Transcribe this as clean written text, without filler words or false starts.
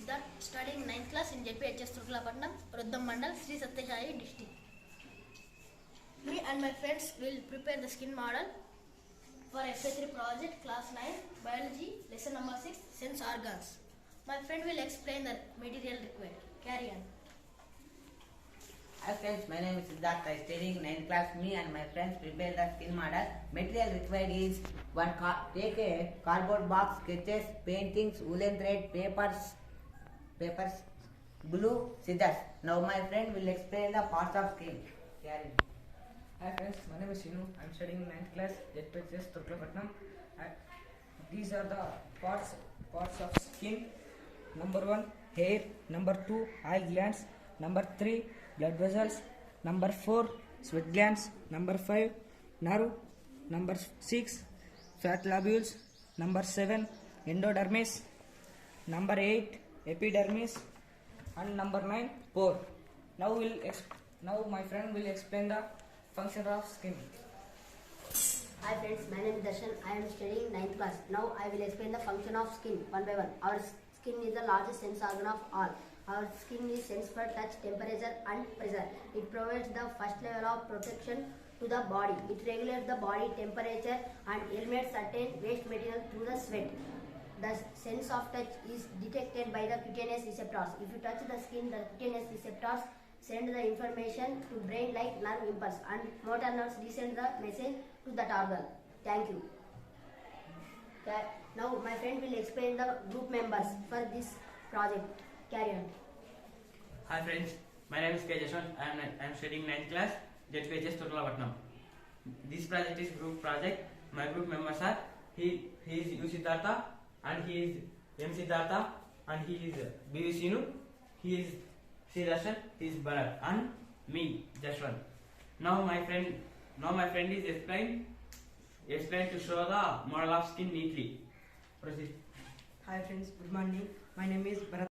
Siddharth, studying 9th class in ZPHS.thurakalapatnam, Roddam Mandal, Satya Sai District. Me and my friends will prepare the skin model for FA3 project, class 9, biology, lesson number 6, sense organs. My friend will explain the material required. Carry on. Hi friends, my name is Siddharth. I studying 9th class. Me and my friends prepare the skin model. Material required is take a cardboard box, sketches, paintings, woolen thread, papers, glue, scissors. Now my friend will explain the parts of skin. Carry. Hi friends, my name is Shinu. I am studying 9th class, ZPHS.thurakalapatnam. These are the parts of skin. Number 1, hair. Number 2, oil glands. Number 3, blood vessels. Number 4, sweat glands. Number 5, nerve. Number 6, fat lobules. Number 7, endodermis. Number 8, epidermis. And number 9, pore. Now my friend will explain the function of skin. Hi friends, my name is Darshan. I am studying 9th class. Now I will explain the function of skin one by one. Our skin is the largest sense organ of all. Our skin is sense for touch, temperature and pressure. It provides the first level of protection to the body. It regulates the body temperature and eliminates certain waste material through the sweat. The sense of touch is detected by the cutaneous receptors. If you touch the skin, the cutaneous receptors send the information to brain like nerve impulse, and motor nerves resend the message to that organ. Thank you. Now my friend will explain the group members for this project. Carry on. Hi friends, my name is Darshan. I am studying 9th class, ZPHS.thurakalapatnam. This project is group project. My group members are he is U Siddhartha, and he is M Siddhartha, and he is B Sinu, he is C Darshan, he is Bharat, and me Jashwan. Now my friend is explain to show the model of skin neatly. Proceed. Hi friends, good morning. My name is Bharat.